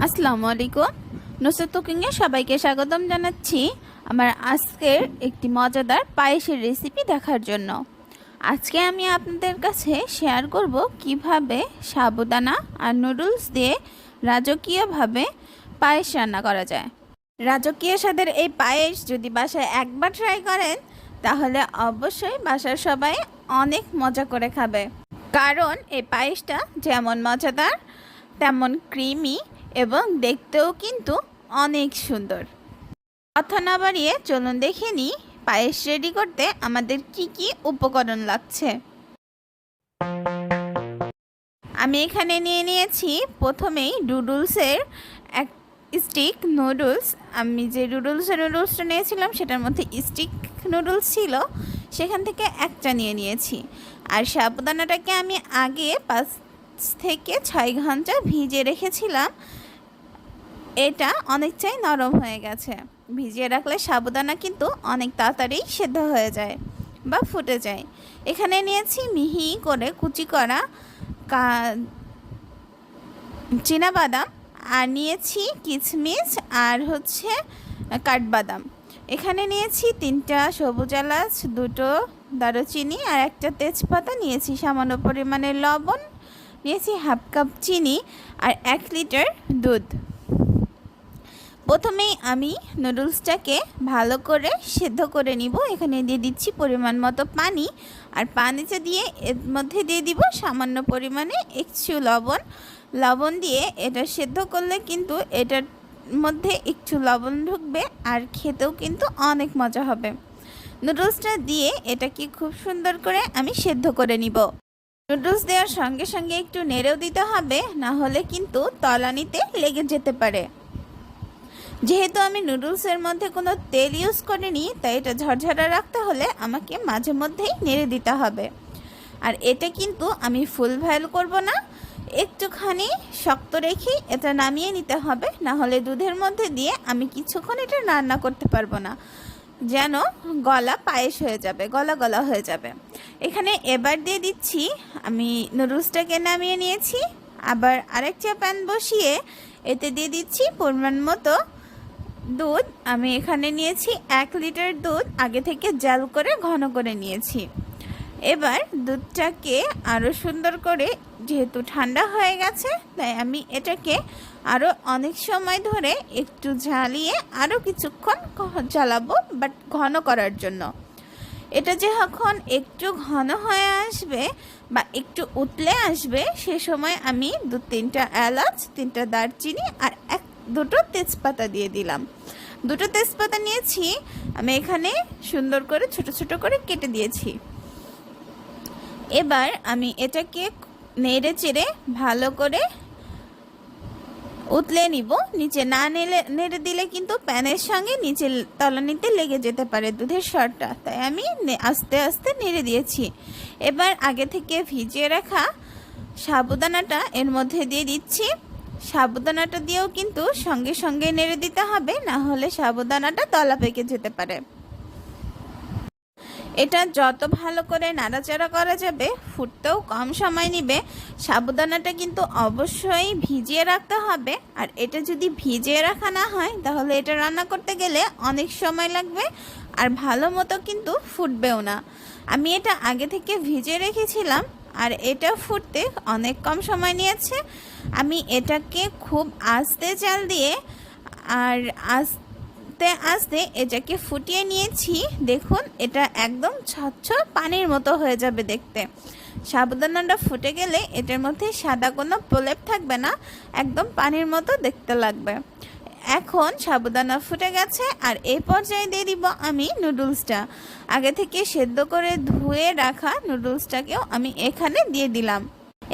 আসসালামু আলাইকুম। নুসরাত কুকিংয়ে সবাইকে স্বাগতম জানাচ্ছি আমার আজকের একটি মজাদার পায়েসের রেসিপি দেখার জন্য। আজকে আমি আপনাদের কাছে শেয়ার করব কিভাবে সাবুদানা আর নুডলস দিয়ে রাজকীয়ভাবে পায়েস রান্না করা যায়। রাজকীয় স্বাদের এই পায়েস যদি বাসায় একবার ট্রাই করেন তাহলে অবশ্যই বাসার সবাই অনেক মজা করে খাবে, কারণ এই পায়েসটা যেমন মজাদার তেমন ক্রিমি এবং দেখতেও কিন্তু অনেক সুন্দর। কথা না বাড়িয়ে চলুন দেখে নিই পায়েস রেডি করতে আমাদের কি কি উপকরণ লাগছে। আমি এখানে নিয়ে নিয়েছি প্রথমেই নুডলসের এক স্টিক নুডলস। আমি যে নুডলসটা নিয়েছিলাম সেটার মধ্যে স্টিক নুডলস ছিল, সেখান থেকে একটা নিয়ে নিয়েছি। আর সাবুদানাটাকে আমি আগে 5 থেকে 6 ঘন্টা ভিজিয়ে রেখেছিলাম। এটা অনেকটাই নরম হয়ে গেছে। ভিজিয়ে রাখলে সাবুদানা কিন্তু অনেক তাড়াতাড়ি সেদ্ধ হয়ে যায় বা ফুটে যায়। এখানে নিয়েছি মিহি করে কুচি করা চীনাবাদাম, আর নিয়েছি কিশমিশ আর কাঠবাদাম। এখানে নিয়েছি 3টা সবুজ এলাচ, 2টো দারুচিনি আর একটা তেজপাতা, নিয়েছি সামান্য পরিমাণে লবণ, নিয়েছি হাফ কাপ চিনি আর 1 লিটার দুধ। প্রথমেই আমি নুডলসটাকে ভালো করে সেদ্ধ করে নিব। এখানে দিয়ে দিচ্ছি পরিমাণ মতো পানি, আর পানিটা দিয়ে এর মধ্যে দিয়ে দিব সামান্য পরিমাণে একটু লবণ দিয়ে এটা সেদ্ধ করলে কিন্তু এটার মধ্যে একটু লবণ ঢুকবে আর খেতেও কিন্তু অনেক মজা হবে। নুডলসটা দিয়ে এটাকে খুব সুন্দর করে আমি সেদ্ধ করে নিব। নুডলস দেওয়ার সঙ্গে সঙ্গে একটু নেড়েও দিতে হবে, না হলে কিন্তু তলানিতে লেগে যেতে পারে। যেহেতু আমি নুডলসের মধ্যে কোনো তেল ইউজ করিনি, তাই এটা ঝরঝরা রাখতে হলে আমাকে মাঝে মধ্যেই নেড়ে দিতে হবে। আর এটা কিন্তু আমি ফুল বয়েল করব না, একটুখানি শক্ত রেখেই এটা নামিয়ে নিতে হবে, না হলে দুধের মধ্যে দিয়ে আমি কিছুক্ষণ এটা রান্না করতে পারবো না, যেন গলা পায়েস হয়ে যাবে, গলা হয়ে যাবে। এখানে এবার দিয়ে দিচ্ছি, আমি নুডলসটাকে নামিয়ে নিয়েছি। আবার আরেকটা প্যান বসিয়ে এতে দিয়ে দিচ্ছি পরিমাণ মতো দুধ। আমি এখানে নিয়েছি 1 লিটার দুধ, আগে থেকে জাল করে ঘন করে নিয়েছি। এবার দুধটাকে আরও সুন্দর করে, যেহেতু ঠান্ডা হয়ে গেছে তাই আমি এটাকে আরও অনেক সময় ধরে একটু ঝালিয়ে আরও কিছুক্ষণ জ্বালাবো, বাট ঘন করার জন্য। এটা যখন একটু ঘন হয়ে আসবে বা একটু উতলে আসবে, সে সময় আমি 2-3টা এলাচ, 3টা দারচিনি আর 2টো তেজপাতা দিয়ে দিলাম। 2টো তেজপাতা নিয়েছি, আমি এখানে সুন্দর করে ছোট ছোট করে কেটে দিয়েছি। এবার আমি এটাকে নেড়ে চেড়ে ভালো করে উতলে নিব। নিচে না নেড়ে দিলে কিন্তু প্যানের সঙ্গে নিচে তলানিতে লেগে যেতে পারে দুধের সরটা, তাই আমি আস্তে আস্তে নেড়ে দিয়েছি। এবার আগে থেকে ভিজিয়ে রাখা সাবুদানাটা এর মধ্যে দিয়ে দিচ্ছি। সাবুদানাটা দিয়েও কিন্তু সঙ্গে সঙ্গে নেড়ে দিতে হবে, না হলে সাবুদানাটা তলা পেকে যেতে পারে। এটা যত ভালো করে নাড়াচাড়া করা যাবে, ফুটতেও কম সময় নেবে। সাবুদানাটা কিন্তু অবশ্যই ভিজিয়ে রাখতে হবে, আর এটা যদি ভিজিয়ে রাখা না হয় তাহলে এটা রান্না করতে গেলে অনেক সময় লাগবে আর ভালো মতো কিন্তু ফুটবেও না। আমি এটা আগে থেকে ভিজিয়ে রেখেছিলাম আর এটা ফুটতে অনেক কম সময় নিয়েছে। আমি এটাকে খুব আস্তে জাল দিয়ে আর আস্তে আস্তে এটাকে ফুটিয়ে নিয়েছি। দেখুন, এটা একদম স্বচ্ছ পানির মতো হয়ে যাবে দেখতে। সাবুদানাটা ফুটে গেলে এটার মধ্যে সাদা কোনো প্রলেপ থাকবে না, একদম পানির মতো দেখতে লাগবে। এখন সাবুদানা ফুটে গেছে, আর এই পর্যায়ে দিয়ে দিব আমি নুডলসটা। আগে থেকে সেদ্ধ করে ধুয়ে রাখা নুডলসটাকেও আমি এখানে দিয়ে দিলাম।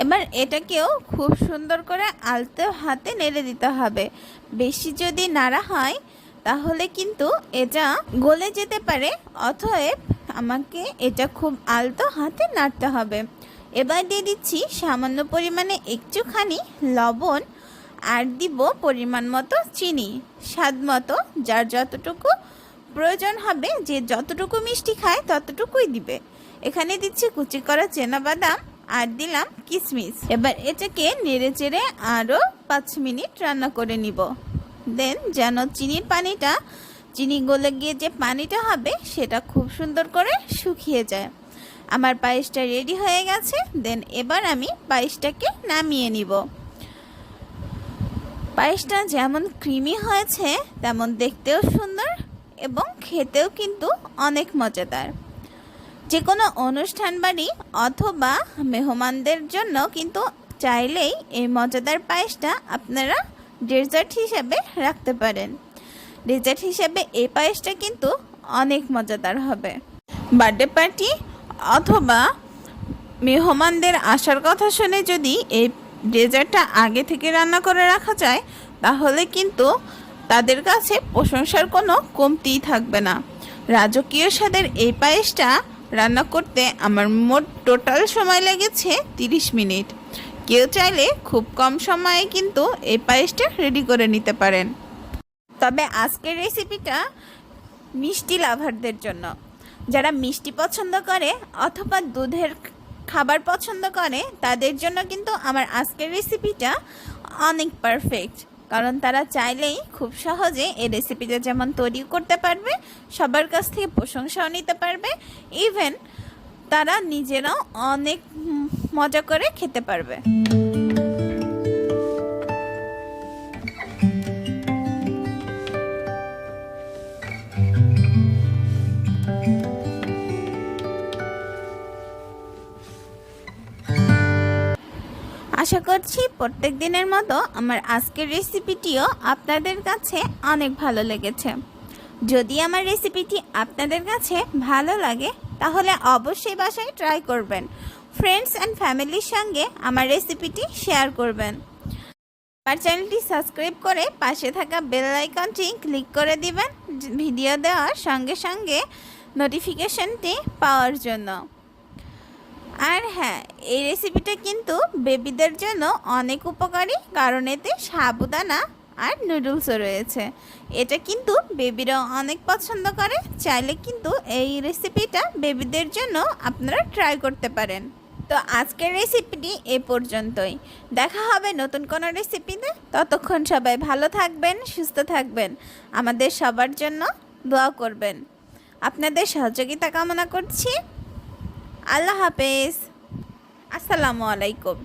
এবার এটাকেও খুব সুন্দর করে আলতো হাতে নেড়ে দিতে হবে। বেশি যদি নাড়া হয় তাহলে কিন্তু এটা গলে যেতে পারে, অতএব আমাকে এটা খুব আলতো হাতে নাড়তে হবে। এবার দিয়ে দিচ্ছি সামান্য পরিমাণে একটুখানি লবণ, আর দিব পরিমাণ মতো চিনি, স্বাদ মতো, যার যতটুকু প্রয়োজন হবে, যে যতটুকু মিষ্টি খায় ততটুকুই দিবে। এখানে দিচ্ছি কুচি করা চীনাবাদাম আর দিলাম কিশমিশ। এবার এটাকে নেড়ে চেড়ে আরও 5 মিনিট রান্না করে নিব। দেন যেন চিনি গলে গিয়ে যে পানিটা হবে সেটা খুব সুন্দর করে শুকিয়ে যায়। আমার পায়েসটা রেডি হয়ে গেছে। দেন এবার আমি পায়েসটাকে নামিয়ে নিব। পায়েসটা যেমন ক্রিমি হয়েছে তেমন দেখতেও সুন্দর এবং খেতেও কিন্তু অনেক মজাদার। যে কোনো অনুষ্ঠান বাড়ি অথবা মেহমানদের জন্য কিন্তু চাইলেই এই মজাদার পায়েসটা আপনারা ডেজার্ট হিসেবে রাখতে পারেন। ডেজার্ট হিসেবে এই পায়েসটা কিন্তু অনেক মজাদার হবে। বার্থডে পার্টি অথবা মেহমানদের আসার কথা শুনে যদি এই ডেজার্টটা আগে থেকে রান্না করে রাখা যায় তাহলে কিন্তু তাদের কাছে প্রশংসার কোনো কমতিই থাকবে না। রাজকীয় স্বাদের এই পায়েসটা রান্না করতে আমার মোট টোটাল সময় লেগেছে 30 মিনিট। কেউ চাইলে খুব কম সময়ে কিন্তু এই পায়েসটা রেডি করে নিতে পারেন। তবে আজকের রেসিপিটা মিষ্টি লাভারদের জন্য, যারা মিষ্টি পছন্দ করে অথবা দুধের খাবার পছন্দ করে তাদের জন্য কিন্তু আমার আজকের রেসিপিটা অনেক পারফেক্ট। কারণ তারা চাইলেই খুব সহজে এই রেসিপিটা যেমন তৈরি করতে পারবে, সবার কাছ থেকে প্রশংসাও নিতে পারবে, ইভেন তারা নিজেরাও অনেক মজা করে খেতে পারবে। আশা করছি প্রত্যেক দিনের মতো আমার আজকের রেসিপিটিও আপনাদের কাছে অনেক ভালো লেগেছে। যদি আমার রেসিপিটি আপনাদের কাছে ভালো লাগে তাহলে অবশ্যই বাসায় ট্রাই করবেন। ফ্রেন্ডস অ্যান্ড ফ্যামিলির সঙ্গে আমার রেসিপিটি শেয়ার করবেন। আমার চ্যানেলটি সাবস্ক্রাইব করে পাশে থাকা বেল আইকনটি ক্লিক করে দিবেন ভিডিও দেওয়ার সঙ্গে সঙ্গে নোটিফিকেশনটি পাওয়ার জন্য। আর হ্যাঁ, এই রেসিপিটা কিন্তু বেবিদের জন্য অনেক উপকারী, কারণ এতে সাবুদানা আর নুডলসও রয়েছে। এটা কিন্তু বেবিরাও অনেক পছন্দ করে। চাইলে কিন্তু এই রেসিপিটা বেবিদের জন্য আপনারা ট্রাই করতে পারেন। তো আজকের রেসিপিটি এ পর্যন্তই। দেখা হবে নতুন কোনো রেসিপিতে। ততক্ষণ সবাই ভালো থাকবেন, সুস্থ থাকবেন, আমাদের সবার জন্য দোয়া করবেন। আপনাদের সহযোগিতা কামনা করছি। আল্লাহ হাফেজ। আসসালামু আলাইকুম।